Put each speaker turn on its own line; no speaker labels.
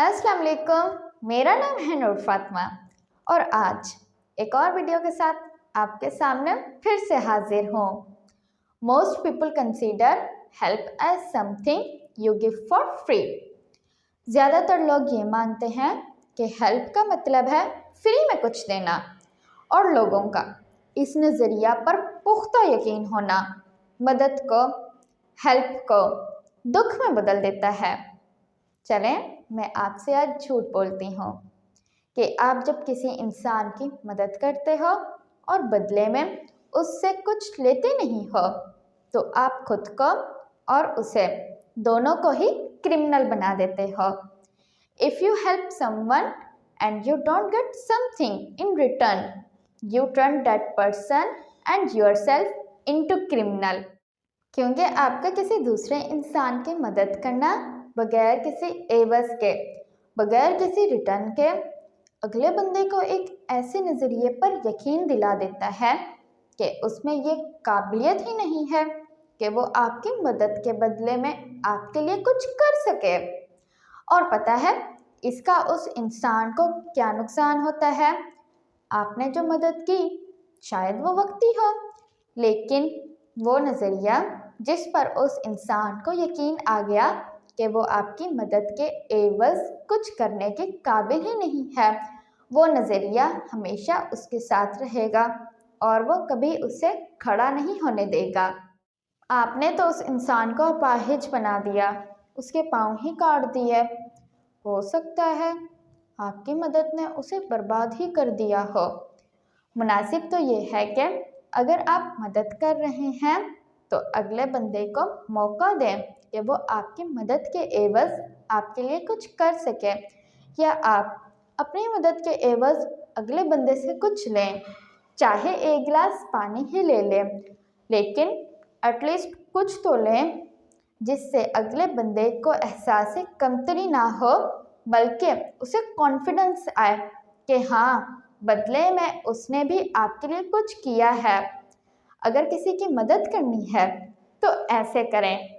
अस्सलाम वालेकुम, मेरा नाम है नूर फातिमा और आज एक और वीडियो के साथ आपके सामने फिर से हाजिर हूँ। Most people consider help as something you give for free. ज़्यादातर लोग ये मानते हैं कि हेल्प का मतलब है फ्री में कुछ देना, और लोगों का इस नज़रिया पर पुख्ता यकीन होना मदद को, हेल्प को दुख में बदल देता है। चलें, मैं आपसे आज झूठ बोलती हूँ कि आप जब किसी इंसान की मदद करते हो और बदले में उससे कुछ लेते नहीं हो, तो आप खुद को और उसे दोनों को ही क्रिमिनल बना देते हो। If you help someone and you don't get something in return, U turn that person and yourself into criminal. क्योंकि आपका किसी दूसरे इंसान की मदद करना बगैर किसी एवज के, बगैर किसी रिटर्न के, अगले बंदे को एक ऐसे नज़रिए पर यकीन दिला देता है कि उसमें ये काबिलियत ही नहीं है कि वो आपकी मदद के बदले में आपके लिए कुछ कर सके। और पता है इसका उस इंसान को क्या नुकसान होता है? आपने जो मदद की शायद वो वक्ती हो, लेकिन वो नज़रिया जिस पर उस इंसान को यकीन आ गया कि वो आपकी मदद के एवज कुछ करने के काबिल ही नहीं है, वो नज़रिया हमेशा उसके साथ रहेगा और वो कभी उसे खड़ा नहीं होने देगा। आपने तो उस इंसान को अपाहिज बना दिया, उसके पाँव ही काट दिए। हो सकता है आपकी मदद ने उसे बर्बाद ही कर दिया हो। मुनासिब तो ये है कि अगर आप मदद कर रहे हैं तो अगले बंदे को मौका दें कि वो आपकी मदद के एवज आपके लिए कुछ कर सके, या आप अपनी मदद के एवज अगले बंदे से कुछ लें, चाहे एक गिलास पानी ही ले लें, लेकिन एटलीस्ट कुछ तो लें जिससे अगले बंदे को एहसास कमतरी ना हो, बल्कि उसे कॉन्फिडेंस आए कि हाँ, बदले में उसने भी आपके लिए कुछ किया है। अगर किसी की मदद करनी है तो ऐसे करें।